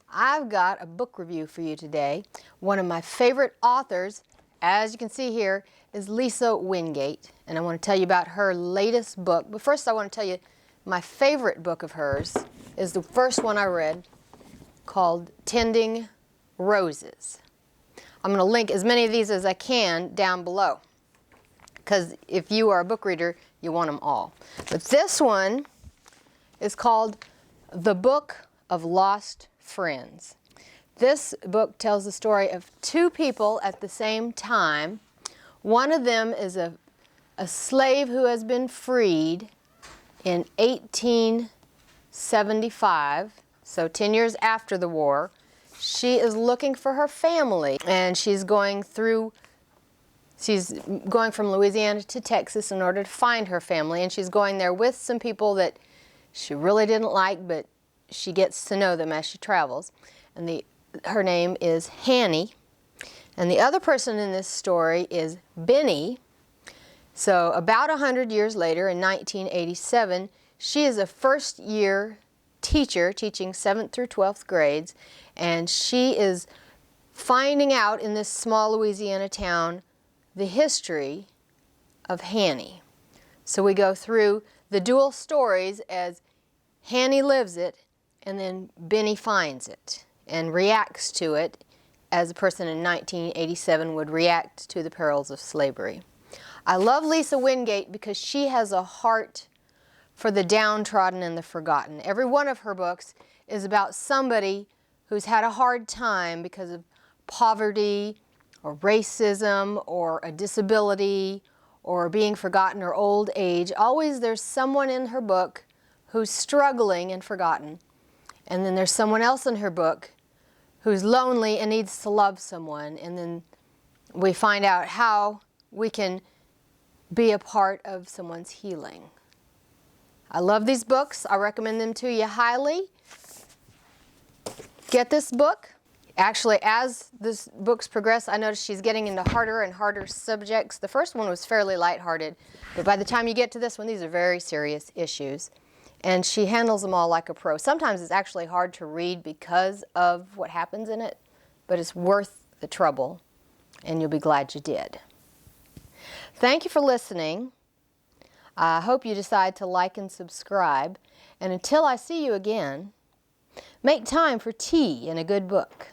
I've got a book review for you today. One of my favorite authors, as you can see here, is Lisa Wingate, and I want to tell you about her latest book. But first I want to tell you my favorite book of hers is the first one I read, called Tending Roses. I'm going to link as many of these as I can down below, because if you are a book reader, you want them all. But this one is called The Book of Lost Friends. This book tells the story of two people at the same time. One of them is a slave who has been freed in 1875, so 10 years after the war. She is looking for her family, and she's going from Louisiana to Texas in order to find her family, and she's going there with some people that she really didn't like, but she gets to know them as she travels. And her name is Hannie, and the other person in this story is Benny. So about 100 years later, in 1987, she is a first-year teacher teaching 7th through 12th grades, and she is finding out in this small Louisiana town the history of Hannie. So we go through the dual stories as Hannie lives it, and then Benny finds it and reacts to it as a person in 1987 would react to the perils of slavery. I love Lisa Wingate because she has a heart for the downtrodden and the forgotten. Every one of her books is about somebody who's had a hard time because of poverty or racism or a disability or being forgotten or old age. Always there's someone in her book who's struggling and forgotten. And then there's someone else in her book who's lonely and needs to love someone. And then we find out how we can be a part of someone's healing. I love these books. I recommend them to you highly. Get this book. Actually, as the books progress, I noticed she's getting into harder and harder subjects. The first one was fairly lighthearted, but by the time you get to this one, these are very serious issues. And she handles them all like a pro. Sometimes it's actually hard to read because of what happens in it, but it's worth the trouble, and you'll be glad you did. Thank you for listening. I hope you decide to like and subscribe. And until I see you again, make time for tea and a good book.